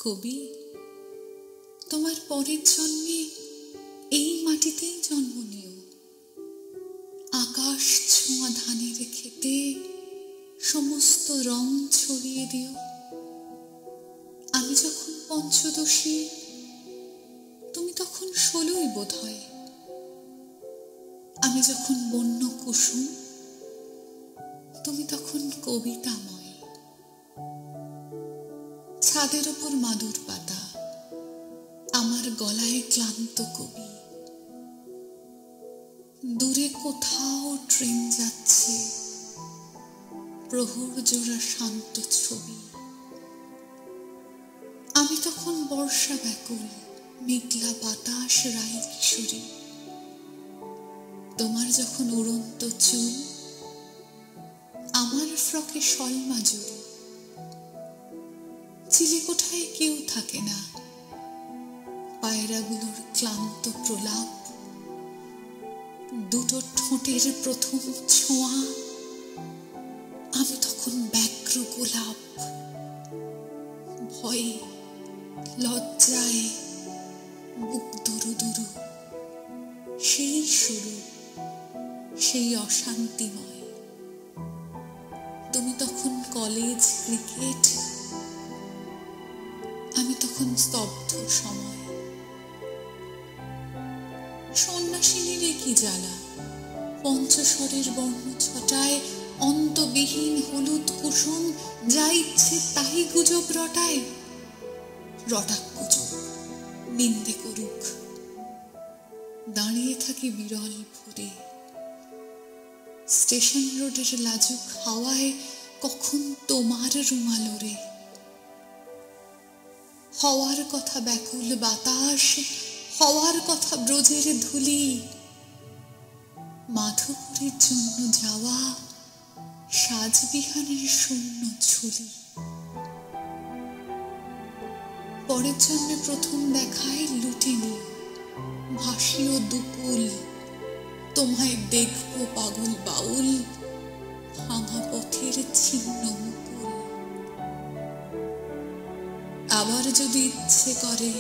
কবি, তোমার পরের জন্মে এই মাটিতেই জন্ম নিও। আকাশ ছোঁয়া ধানের খেতে সমস্ত রং ছড়িয়ে দিও। আমি যখন পঞ্চদশী, তুমি তখন 16ই বোধ হয়। আমি যখন বন্য কুসুম, তুমি তখন কবিতাময়। ছাদের ওপর মাদুর পাতা, আমার গলায় ক্লান্ত কবি। দূরে কোথাও ট্রেন যাচ্ছে, প্রহর জোড়া শান্ত ছবি। আমি তখন বর্ষা ব্যাকুল, মেঘলা বাতাস রায় কিশোরী। তোমার যখন উড়ন্ত চুল, আমার ফ্রকে সলমা জুড়ি। চিলেকোঠায় কেউ থাকে না, পায়রাগুলোর ক্লান্ত প্রলাপ। দুটো ঠোঁটের প্রথম ছোঁয়া, আমি তখন ব্যগ্র গোলাপ। ভয়ে লজ্জায় বুক দুরু দুরু, সেই শুরু, সেই অশান্তিময়। তুমি তখন কলেজ ক্রিকেট, আমি তখন স্তব্ধ সময়। সন্ন্যাসিনীরে কি জ্বালা, পঞ্চস্বরের বর্ণ ছটায় অন্তবিহীন হলুদ কুসুম যা ইচ্ছে তাই গুজব রটায়। রটাক গুজব, নিন্দে করুক, দাঁড়িয়ে থাকি বিরল ভরে। স্টেশন রোডের লাজুক হাওয়ায় কখন তোমার রুমাল ওড়ে। হওয়ার কথা ব্যাকুল বাতাস, হওয়ার কথা ব্রজের ধুলি। মাধবপুরের জন্য যাওয়া সাজবিহানের শূন্য ঝুলি। পরের জন্মে প্রথম দেখায় লুটে নিও, ভাসিও দুকুল। তোমায় দেখবো পাগল বাউল, ভাঙা পথের ছিন্ন মুকুল। আবার যদি ইচ্ছে করে,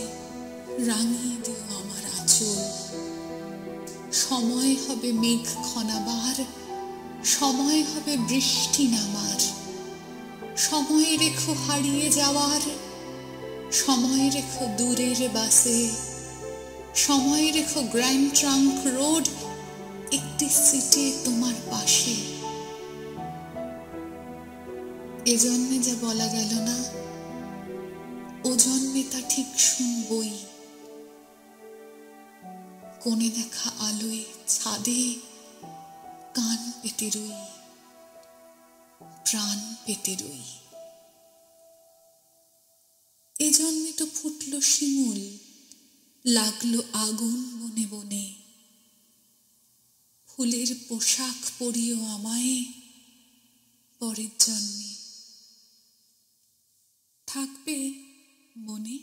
রাঙিয়ে দিও আমার আঁচল। সময় হবে মেঘ খনাবার, সময় হবে বৃষ্টি নামার। সময় রেখো হারিয়ে যাওয়ার, সময় রেখো দূরের বাসে। সময় রেখো গ্র্যান্ড ট্রাঙ্ক রোড, একটি সিটে তোমার পাশে। এ জন্মে যা বলা গেল না, ও জন্মে তা ঠিক শুনবই। কোণে দেখা আলোয় ছাদে কান পেতে রই, প্রাণ পেতে রই। এ জন্মে তো ফুটল শিমুল, লাগলো আগুন বনে বনে। ফুলের পোশাক পরিও আমায় পরের জন্মে। থাকবে মনে।